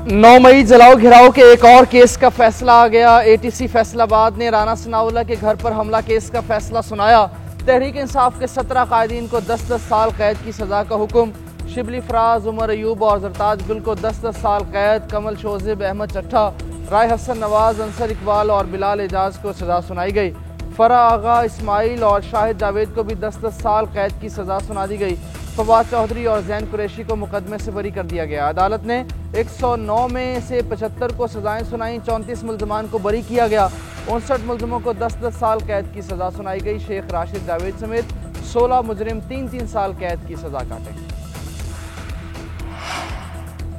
9 मई जलाओ घिराव के एक और केस का फैसला आ गया। एटीसी फैसलाबाद ने राना सनाउल्लाह के घर पर हमला केस का फैसला सुनाया। तहरीक इंसाफ के 17 कायदीन को 10-10 साल कैद की सजा का हुक्म। शिबली फराज, उमर अयूब और जरताज गुल को 10-10 साल कैद। कमल शोजिब, अहमद चट्ठा, राय हसन नवाज, अंसर इकबाल और बिलाल एजाज को सजा सुनाई गई। फरा आगा, इस्माइल और शाहिद जावेद को भी 10-10 साल कैद की सजा सुना दी गई। फवाद चौधरी और जैन कुरैशी को मुकदमे से बरी कर दिया गया। अदालत ने 109 में से 75 को सजाएं सुनाई। 34 मुल्जमान को बरी किया गया। 59 मुल्जमों को 10-10 साल कैद की सजा सुनाई गई। शेख राशिद जावेद समेत 16 मुजरिम 3-3 साल कैद की सजा काटेंगे।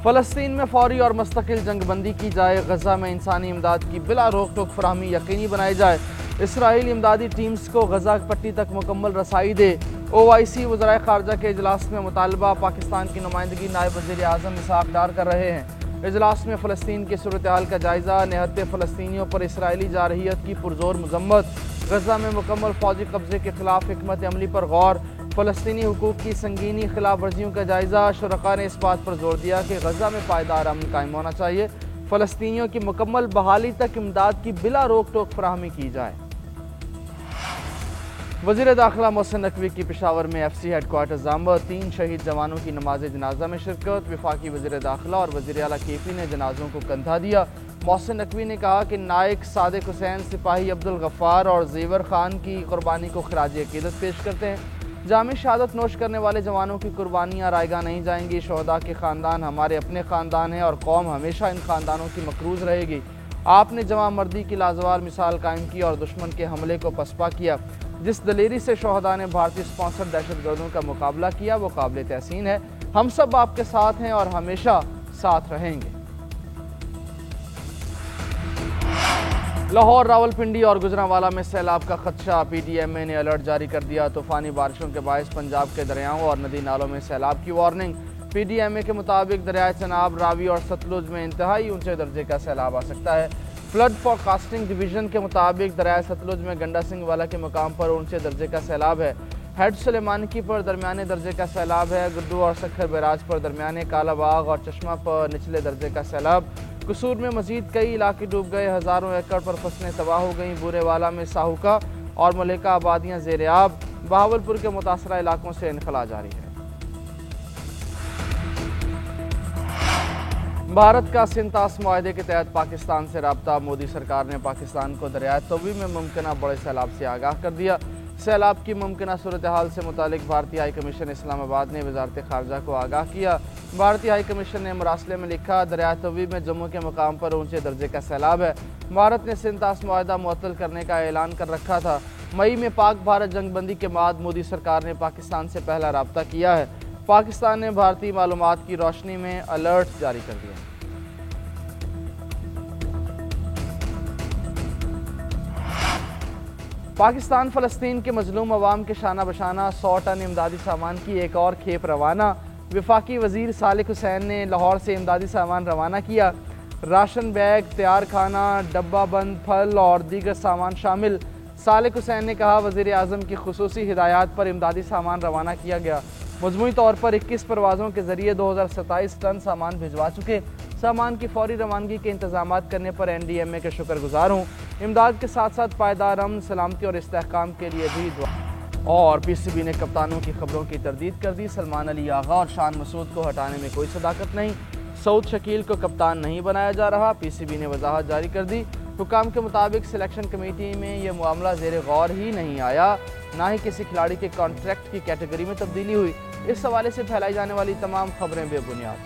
फलस्तीन में फौरी और मुस्तकिल जंगबंदी की जाए। गजा में इंसानी इमदाद की बिला रोक टोक फराहमी यकीनी बनाई जाए। इसराइल इमदादी टीम्स को गजा पट्टी तक मुकम्मल रसाई दे। OIC वज़राए ख़ारजा के इजलास में मुतालबा। पाकिस्तान की नुमाइंदगी नायब वज़ीर आज़म इसहाक़ डार कर रहे हैं। इजलास में फ़लस्तीन की सूरत हाल का जायज़ा। निहत्ते फ़लस्तीनियों पर इसराइली जारहियत की पुरजोर मज़म्मत। गजा में मुकम्मल फ़ौजी कब्ज़े के खिलाफ हिकमत अमली पर गौर। फ़लस्तीनी हुकूक़ की संगीनी खिलाफ वर्जियों का जायज़ा। शुरका ने इस बात पर जोर दिया कि गजा में पायदार अमन कायम होना चाहिए। फ़लस्तीनियों की मुकम्मल बहाली तक इमदाद की बिला रोक टोक फराहमी की जाए। वज़ीर दाखिला मोहसिन नकवी की पेशावर में FC हेडक्वार्टर आमद। 3 शहीद जवानों की नमाज जनाजा में शिरकत। वफाकी वज़ीर दाखिला और वज़ीर आला KP ने जनाजों को कंधा दिया। मोहसिन नकवी ने कहा कि नायक सादिक हुसैन, सिपाही अब्दुल गफ़ार और ज़ेवर खान की कुर्बानी को खिराज अक़ीदत पेश करते हैं। जामी शहादत नोश करने वाले जवानों की कुर्बानियाँ रायगा नहीं जाएंगी। शहदा के ख़ानदान हमारे अपने ख़ानदान हैं और कौम हमेशा इन ख़ानदानों की मकरूज़ रहेगी। आपने जमा मर्दी की लाजवाब मिसाल कायम की और दुश्मन के हमले को पसपा किया। जिस दलेरी से शहदा ने भारतीय स्पॉन्सर दहशतगर्दों का मुकाबला किया वो काबिल तहसीन है। हम सब आपके साथ हैं और हमेशा साथ रहेंगे। लाहौर, रावलपिंडी और गुजरांवाला में सैलाब का खदशा। PDMA ने अलर्ट जारी कर दिया। तूफानी बारिशों के बायस पंजाब के दरियाओं और नदी नालों में सैलाब की वार्निंग। PDMA के मुताबिक दरियाए चनाब, रावी और सतलुज में इंतहाई ऊंचे दर्जे का सैलाब आ सकता है। फ्लड फोरकास्टिंग डिवीजन के मुताबिक दरियाए सतलुज में गंडा सिंह वाला के मुकाम पर ऊंचे दर्जे का सैलाब है। हेड सुलेमानकी पर दरमियाने दर्जे का सैलाब है। गुड्डू और सखर बैराज पर दरमियाने, कालाबाग और चश्मा पर निचले दर्जे का सैलाब। कसूर में मजीद कई इलाके डूब गए। हज़ारों एकड़ पर फसलें तबाह हो गईं। बूरेवाला में साहुका और मलिका आबादियाँ ज़ेर-ए-आब। बहावलपुर के मुतासरा इलाकों से इनखला जारी है। भारत का सिंतास मुआहदे के तहत पाकिस्तान से रब्ता। मोदी सरकार ने पाकिस्तान को दरियाए तवी में मुमकिन बड़े सैलाब से आगाह कर दिया। सैलाब की मुमकिन सूरत हाल से मुतालिक भारतीय हाई कमीशन इस्लामाबाद ने वजारत ख़ारजा को आगाह किया। भारतीय हाई कमीशन ने मरासले में लिखा, दरियाए तवी में जम्मू के मुकाम पर ऊंचे दर्जे का सैलाब है। भारत ने सिंतास मुआहदा मुअत्तल करने का ऐलान कर रखा था। मई में पाक भारत जंगबंदी के बाद मोदी सरकार ने पाकिस्तान से पहला रब्ता किया है। पाकिस्तान ने भारतीय मालूमात की रोशनी में अलर्ट जारी कर दिया। पाकिस्तान फ़लस्तीन के मजलूम अवाम के शाना बशाना 100 टन इमदादी सामान की एक और खेप रवाना। वफाकी वज़ीर सालिक हुसैन ने लाहौर से इमदादी सामान रवाना किया। राशन बैग, तैयार खाना, डब्बा बंद फल और दीगर सामान शामिल। सालिक हुसैन ने कहा, वज़ीर आज़म की खुसूसी हिदायत पर इमदादी सामान रवाना किया गया। मजमूई तौर पर 21 परवाज़ों के ज़रिए 2027 टन सामान भिजवा चुके। सामान की फौरी रवानगी के इंतजाम करने पर NDMA के शुक्रगुजार हूँ। इमदाद के साथ साथ पायदार अमन, सलामती और इस्तेहकाम के लिए भी दुआ। और PCB ने कप्तानों की खबरों की तरदीद कर दी। सलमान अली आगा और शान मसूद को हटाने में कोई सदाकत नहीं। सऊद शकील को कप्तान नहीं बनाया जा रहा। PCB ने वजाहत जारी कर दी। हुकाम के मुताबिक सिलेक्शन कमेटी में यह मामला ज़ेर गौर ही नहीं आया, ना ही किसी खिलाड़ी के कॉन्ट्रैक्ट की कैटेगरी में तब्दीली हुई। इस हवाले से फैलाई जाने वाली तमाम खबरें बेबुनियाद।